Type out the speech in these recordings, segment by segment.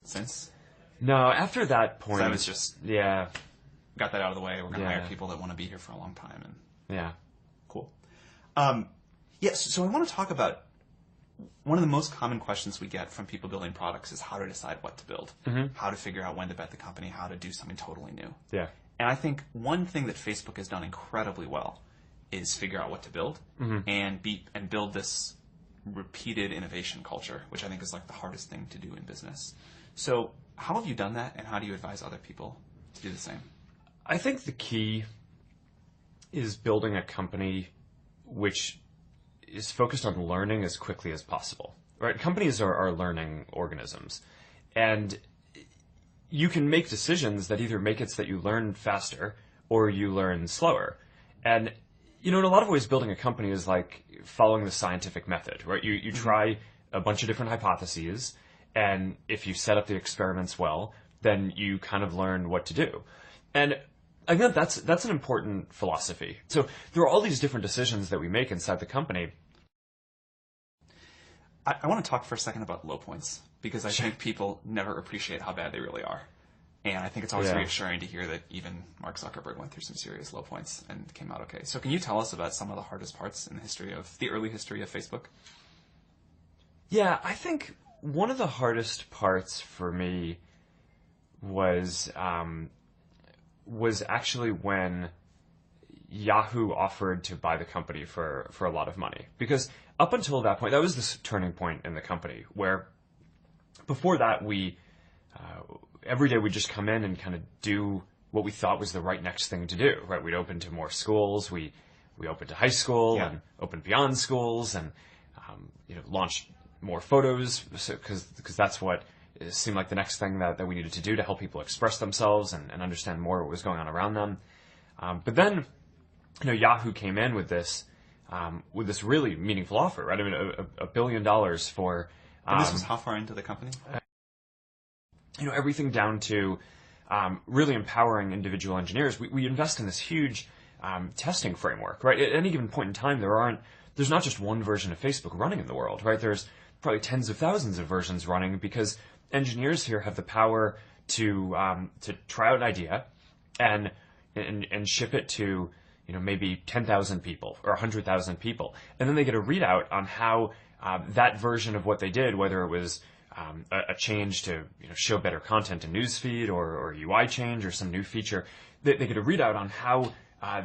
since? No, after that point... That was just... Yeah. Got that out of the way. We're going to hire people that want to be here for a long time. And yeah. Cool. Yes, so I want to talk about one of the most common questions we get from people building products is how to decide what to build, how to figure out when to bet the company, how to do something totally new. Yeah. And I think one thing that Facebook has done incredibly well is figure out what to build and build this repeated innovation culture, which I think is like the hardest thing to do in business. So how have you done that, and how do you advise other people to do the same? I think the key is building a company which is focused on learning as quickly as possible. Right? Companies are learning organisms. And you can make decisions that either make it so that you learn faster or you learn slower. And, in a lot of ways, building a company is like following the scientific method, right? You try a bunch of different hypotheses, and if you set up the experiments well, then you kind of learn what to do. And again, that's an important philosophy. So there are all these different decisions that we make inside the company. I want to talk for a second about low points, because I think people never appreciate how bad they really are. And I think it's always reassuring to hear that even Mark Zuckerberg went through some serious low points and came out okay. So can you tell us about some of the hardest parts in the early history of Facebook? Yeah, I think one of the hardest parts for me was actually when Yahoo offered to buy the company for a lot of money. Because up until that point, that was this turning point in the company, where before that every day we'd just come in and kind of do what we thought was the right next thing to do, right? We'd open to more schools, we opened to high school and opened beyond schools, and launched more photos, because that's what it seemed like the next thing that we needed to do to help people express themselves and understand more what was going on around them. But then, Yahoo came in with this really meaningful offer, right? I mean, $1 billion for... and this was how far into the company? Everything down to really empowering individual engineers. We invest in this huge testing framework, right? At any given point in time, there's not just one version of Facebook running in the world, right? There's probably tens of thousands of versions running, because engineers here have the power to try out an idea and ship it to maybe 10,000 people or 100,000 people, and then they get a readout on how that version of what they did, whether it was a change to show better content in newsfeed or a UI change or some new feature, they get a readout on how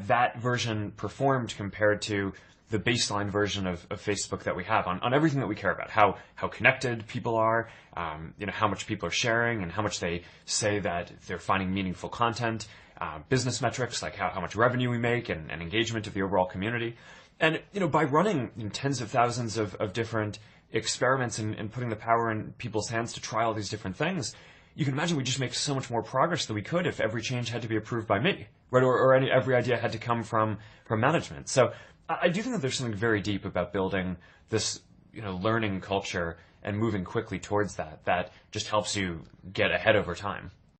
that version performed compared to the baseline version of Facebook that we have on everything that we care about, how connected people are, how much people are sharing and how much they say that they're finding meaningful content, business metrics like how much revenue we make and engagement of the overall community. And, by running tens of thousands of different experiments and putting the power in people's hands to try all these different things, you can imagine we just make so much more progress than we could if every change had to be approved by me, right? Or every idea had to come from management. So I do think that there's something very deep about building this, learning culture and moving quickly towards that just helps you get ahead over time.